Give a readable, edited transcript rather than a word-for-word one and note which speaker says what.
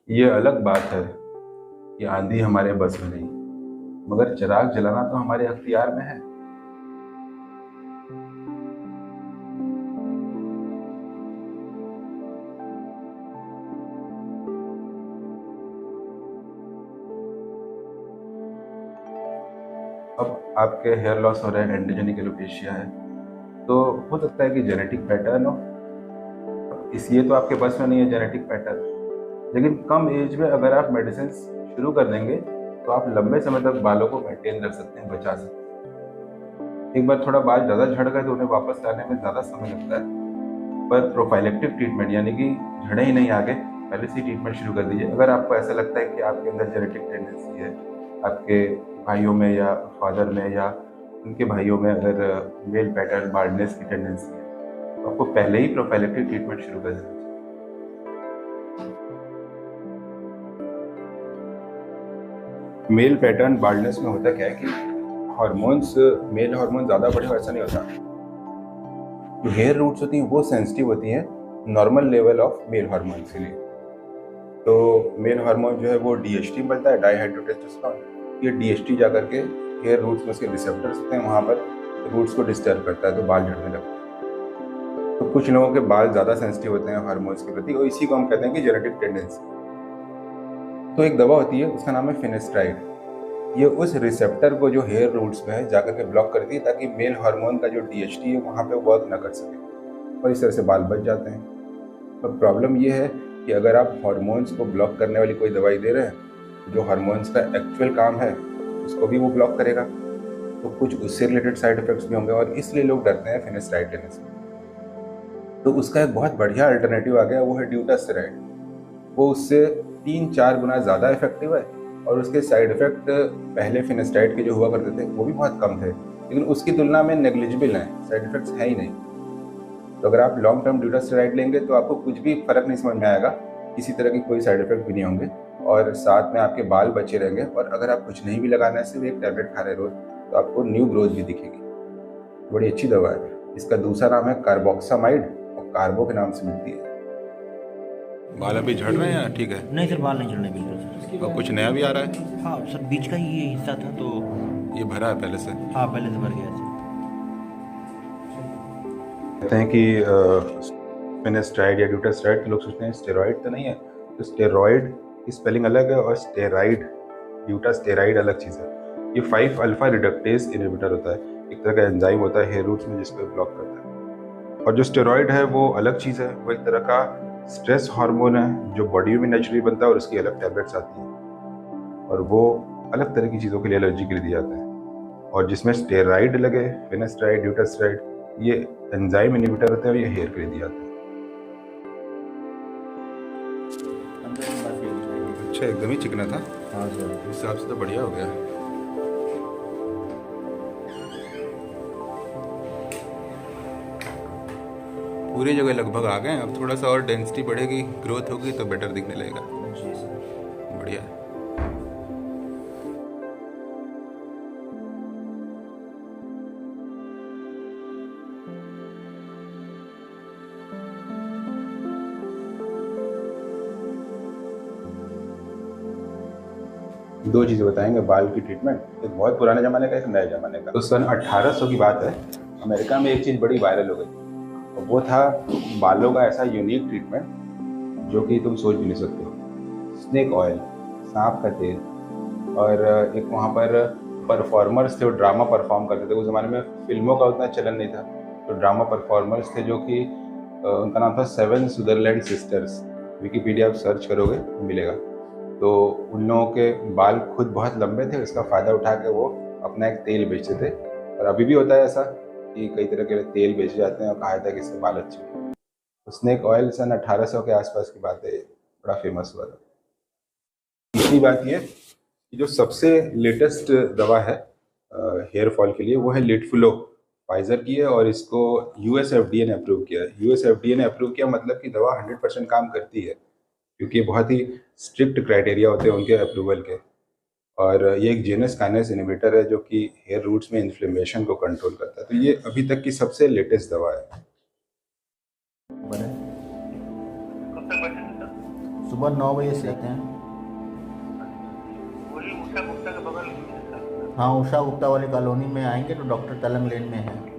Speaker 1: ये अलग बात है कि आंधी हमारे बस में नहीं, मगर चिराग जलाना तो हमारे अख्तियार में है। अब आपके हेयर लॉस हो रहे हैं, एंड्रोजेनिक एलोपेशिया है, तो हो सकता है कि जेनेटिक पैटर्न हो। इसलिए तो आपके बस में नहीं है जेनेटिक पैटर्न। लेकिन कम एज में अगर आप मेडिसिन शुरू कर देंगे तो आप लंबे समय तक बालों को मेंटेन रख सकते हैं, बचा सकते हैं। एक बार थोड़ा बाल ज़्यादा झड़ गए तो उन्हें वापस लाने में ज़्यादा समय लगता है। पर प्रोफाइलेक्टिव ट्रीटमेंट यानी कि झड़े ही नहीं आगे, पहले से ही ट्रीटमेंट शुरू कर दीजिए। अगर आपको ऐसा लगता है कि आपके अंदर जेनेटिक टेंडेंसी है, आपके भाइयों में या फादर में या उनके भाइयों में अगर मेल पैटर्न बाल्डनेस की टेंडेंसी है, तो आपको पहले ही प्रोफाइलेक्टिव ट्रीटमेंट शुरू कर देना चाहिए। मेल पैटर्न बाल्डनेस में होता क्या है कि हार्मोन्स, मेल हार्मोन ज़्यादा बढ़े हो ऐसा नहीं होता। जो हेयर रूट्स होती हैं वो सेंसिटिव होती हैं normal level of male hormone के लिए। तो मेल हार्मोन जो है वो डीएचटी बनता है, डाईहाइड्रोटेस्टोस्टेरोन। ये डीएचटी जा करके हेयर रूट्स में उसके रिसेप्टर्स होते हैं, वहाँ पर रूट्स को डिस्टर्ब करता है, तो बाल झड़ने लगते हैं। तो कुछ लोगों के बाल ज़्यादा सेंसिटिव होते हैं हार्मोन्स के प्रति, और इसी को हम कहते हैं कि जेनेटिक टेंडेंसी। तो एक दवा होती है, उसका नाम है फिनेस्ट्राइड। ये उस रिसेप्टर को जो हेयर रूट्स में है जाकर के ब्लॉक करती है, ताकि मेल हार्मोन का जो डीएचटी है वहाँ पे वर्क ना कर सके, और इस तरह से बाल बच जाते हैं। पर प्रॉब्लम ये है कि अगर आप हार्मोन्स को ब्लॉक करने वाली कोई दवाई दे रहे हैं, जो हार्मोन्स का एक्चुअल काम है उसको भी वो ब्लॉक करेगा, तो कुछ उससे रिलेटेड साइड इफेक्ट्स भी होंगे, और इसलिए लोग डरते हैं फिनेस्ट्राइड लेने से। तो उसका एक बहुत बढ़िया अल्टरनेटिव आ गया, वो है ड्यूटास्टेरॉइड। वो उससे 3-4 गुना ज़्यादा इफेक्टिव है, और उसके साइड इफेक्ट पहले फिनेस्टाइड के जो हुआ करते थे वो भी बहुत कम थे, लेकिन उसकी तुलना में नेग्लिजिबल हैं, साइड इफेक्ट्स है ही नहीं। तो अगर आप लॉन्ग टर्म ड्यूटास्टेरॉइड लेंगे तो आपको कुछ भी फर्क नहीं समझ में आएगा, किसी तरह की कोई साइड इफेक्ट भी नहीं होंगे, और साथ में आपके बाल बचे रहेंगे। और अगर आप कुछ नहीं भी लगाना है, सिर्फ एक टैबलेट खा रहे रोज, तो आपको न्यू ग्रोथ भी दिखेगी। बड़ी अच्छी दवा है। इसका दूसरा नाम है कार्बोक्सामाइड, और कार्बो के नाम से मिलती है। बाल अभी झड़ रहे हैं या ठीक है?
Speaker 2: नहीं सर, बाल नहीं झड़ रहे बिल्कुल सर।
Speaker 1: और कुछ नया भी आ रहा है?
Speaker 2: हाँ सर, बीच का ही ये हिस्सा था तो।
Speaker 1: ये भरा है पहले से?
Speaker 2: हाँ, पहले से भर गया सर।
Speaker 1: कहते हैं कि फिनेस्ट्राइड या ड्यूटास्टेरॉइड के लोग सोचते हैं स्टेरॉइड तो नहीं है। तो स्टेरॉइड की स्पेलिंग अलग है, और स्टेराइड, ड्यूटास्टेराइड अलग चीज़ है। ये 5 अल्फा रिडक्टेज इनहिबिटर होता है, एक तरह का एंजाइम होता है हेयर रूट्स में जिसको ब्लॉक करता है। और जो स्टेरॉइड है वो अलग चीज़ है, वो एक तरह का स्ट्रेस हार्मोन है जो बॉडी में नेचुरली बनता है, और उसकी अलग टैबलेट्स आती हैं, और वो अलग तरह की चीज़ों के लिए एलर्जी के लिए दिए जाते हैं। और जिसमें स्टेराइड लगे, फिनेस्ट्राइड, ड्यूटास्टेराइड, ये एंजाइम इनहिबिटर होते हैं, और ये हेयर के लिए दिए जाते हैं। अच्छा, एकदम ही चिकना था।
Speaker 2: हाँ सर।
Speaker 1: इस हिसाब से तो बढ़िया हो गया। पूरी जगह लगभग आ गए। अब थोड़ा सा और डेंसिटी बढ़ेगी, ग्रोथ होगी तो बेटर दिखने लगेगा।
Speaker 2: जी सर।
Speaker 1: बढ़िया है। दो चीज़ें बताएंगे बाल की ट्रीटमेंट, एक बहुत पुराने ज़माने का, एक नए ज़माने का। तो सन 1800 की बात है, अमेरिका में एक चीज़ बड़ी वायरल हो गई, और वो था बालों का ऐसा यूनिक ट्रीटमेंट जो कि तुम सोच भी नहीं सकते हो। स्नेक ऑयल, सांप का तेल। और एक वहाँ पर परफॉर्मर्स थे, वो ड्रामा परफॉर्म करते थे। उस ज़माने में फिल्मों का उतना चलन नहीं था, तो ड्रामा परफॉर्मर्स थे जो कि उनका नाम था 7 सुदरलैंड सिस्टर्स। विकीपीडिया आप सर्च करोगे तो मिलेगा। तो उन लोगों के बाल खुद बहुत लंबे थे, उसका फ़ायदा उठा के वो अपना एक तेल बेचते थे। और अभी भी होता है ऐसा कि कई तरह के तेल बेचे जाते हैं, और कहा जाता है कि इससे बाल अच्छे होते हैं। तो स्नेक ऑयल सन 1800 के आसपास की बात है, बड़ा फेमस हुआ था। तीसरी बात ये कि जो सबसे लेटेस्ट दवा है हेयर फॉल के लिए, वो है लिटफ्लो। फाइजर की है, और इसको यूएस एफडीए ने अप्रूव किया है। यूएस एफडीए ने अप्रूव किया मतलब कि दवा 100% काम करती है, क्योंकि बहुत ही स्ट्रिक्ट क्राइटेरिया होते हैं उनके अप्रूवल के। और ये एक जेनस काइनेस इनहिबिटर है जो कि हेयर रूट्स में इन्फ्लेमेशन को कंट्रोल करता है। तो ये अभी तक की सबसे लेटेस्ट दवा है।
Speaker 3: सुबह 9 बजे से आते हैं।
Speaker 4: वही उषा गुप्ता के बगल में है सर।
Speaker 3: हाँ, उषा गुप्ता वाली कॉलोनी में आएंगे तो डॉक्टर तलंग लेन में है।